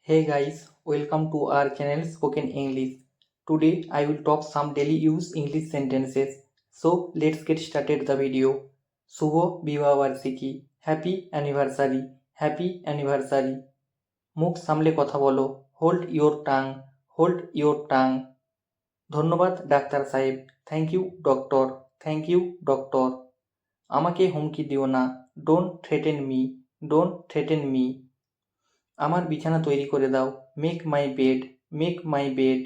Hey guys, welcome to our channel Spoken English. Today I will talk some daily use English sentences. So let's get started the video. শুভ বিবাহ বার্ষিকী, happy anniversary, happy anniversary. মুখ সামলে কথা বলো, hold your tongue, hold your tongue. ধন্যবাদ doctor সাহেব, thank you doctor, thank you doctor. আমাকে হুমকি দিও না, don't threaten me, don't threaten me. আমার বিছানা তৈরি করে দাও, make my bed, make my bed.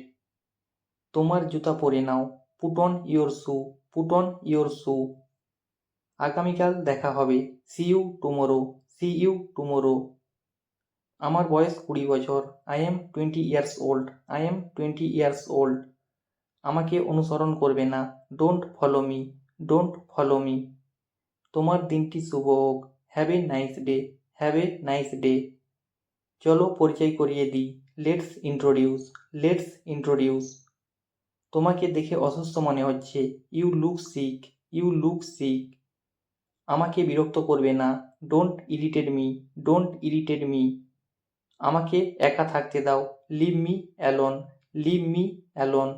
তোমার জুতা পরে নাও, put on your shoe, put on your shoe. আগামীকাল দেখা হবে, see you tomorrow, see you tomorrow. আমার বয়স 20 বছর, I am 20 years old, I am 20 years old. আমাকে অনুসরণ করবে না, don't follow me, don't follow me. তোমার দিনটি শুভ হোক, have a nice day, have a nice day. চলো পরিচয় করিয়ে দিই, লেটস ইন্ট্রোডিউস, লেটস ইন্ট্রোডিউস। তোমাকে দেখে অসুস্থ মনে হচ্ছে, you look sick, you look sick. আমাকে বিরক্ত করবে না, don't irritate me, don't irritate me. আমাকে একা থাকতে দাও, leave me alone, leave me alone.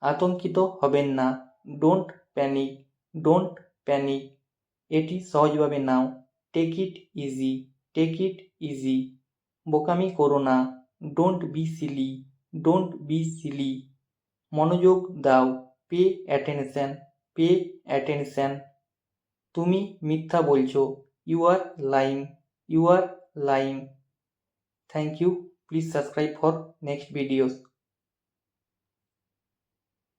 আতঙ্কিত হবেন না, ডোন্ট প্যানিক, ডোন্ট প্যানিক। এটি সহজভাবে নাও, take it easy, take it easy. বোকামি করো না, don't be silly, don't be silly. মনোযোগ দাও, পে অ্যাটেনশন, পে অ্যাটেনশন। তুমি মিথ্যা বলছো, you are lying, you are lying. Thank you, please subscribe for next videos.